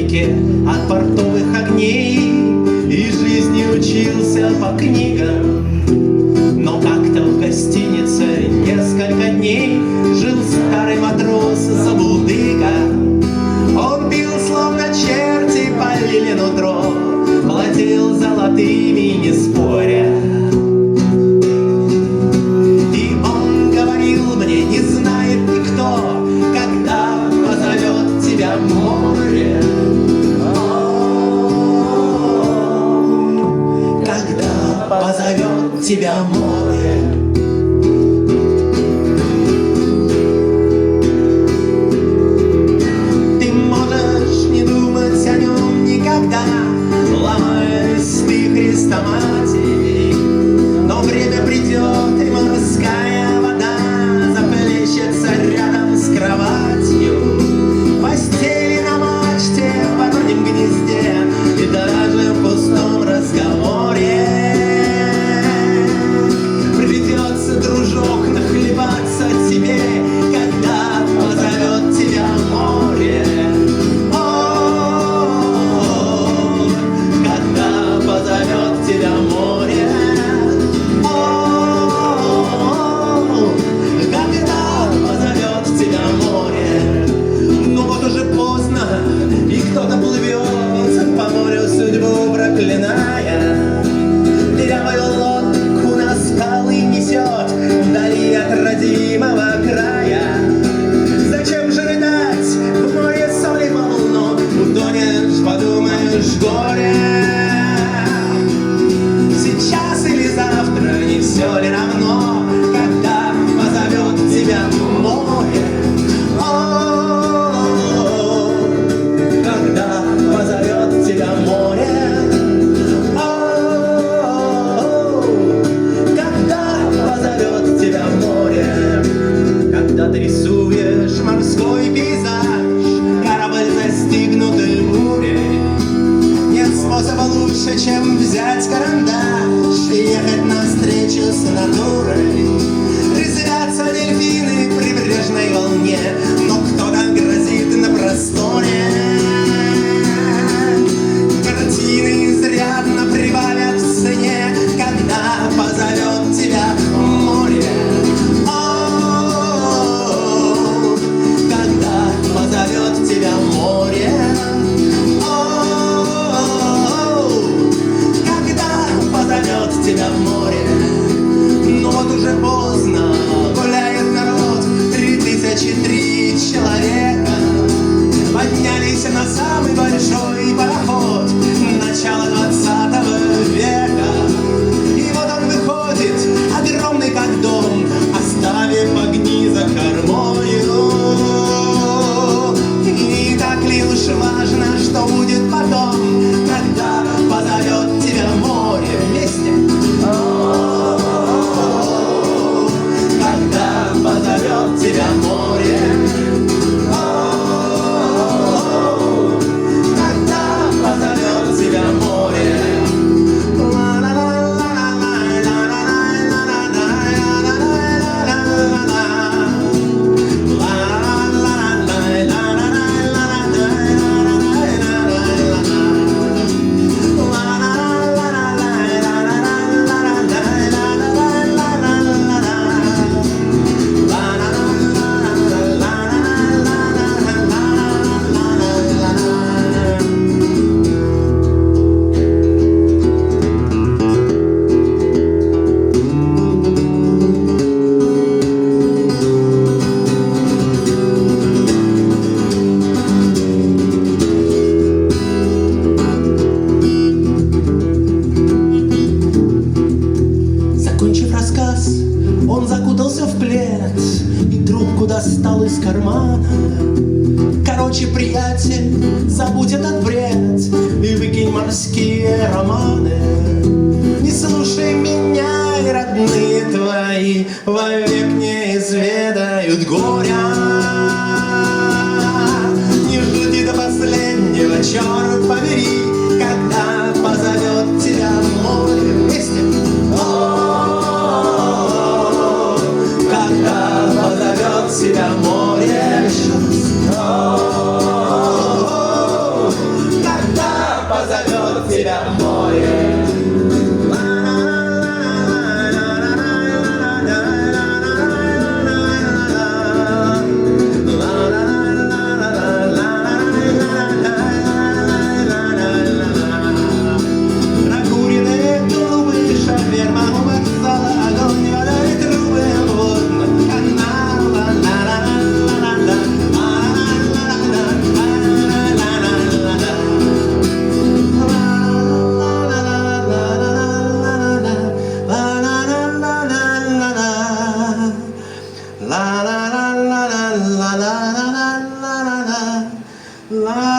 вдалеке от портовых огней и жизни учился по книгам. Но как-то в гостинице несколько дней жил старый матрос-забулдыга. Он пил, словно черти полили нутро, платил золотыми, не споря. И он говорил мне, не знает никто, когда позовет тебя море. Когда позовет тебя море. Ты можешь не думать о нем никогда, ломаясь ты хрестоматией, но время придет, и морская вода заплещется рядом с кроватью, в постели, на мачте, в одном гнезде и даже в пустом разговоре. Придется, дружок, нахлебаться тебе, когда позовет тебя море. О, когда позовет тебя море. О, когда позовет тебя море. Ну вот уже поздно, и кто-то плывет по морю, судьбу проклиная. Дырявую лодку на скалы несет вдали от родимого края. Зачем же рыдать в море соли полно? Утонешь, подумаешь, горе. Сейчас или завтра, не все ли равно, когда позовет тебя море? О, когда позовет тебя море. Когда ты рисуешь морской пейзаж, корабль, застигнутый бурей, нет способа лучше, чем взять карандаш и ехать навстречу с натурой. Резвятся дельфины в прибрежной волне, но кто там грозит на просторе? Картины изрядно прибавят в цене, когда позовет тебя море. Позовет тебя море. О, когда позовет тебя море. Но вот уже поздно, гуляет народ, 3003 человека. Поднялись на самый большой пароход начала 20 века. И вот он выходит, огромный как дом, оставив огни за кормою. И так ли уж важно, что будет потом, когда позовет тебя море вместе? Когда позовет тебя море. Когда позовет тебя море. Он закутался в плед и трубку достал из кармана. Короче, приятель, забудь этот бред и выкинь морские романы. Не слушай меня, и родные твои вовек не изведают горя. Не жди до последнего, черт побери, когда позовет тебя море вместе. Когда позовет тебя море. ла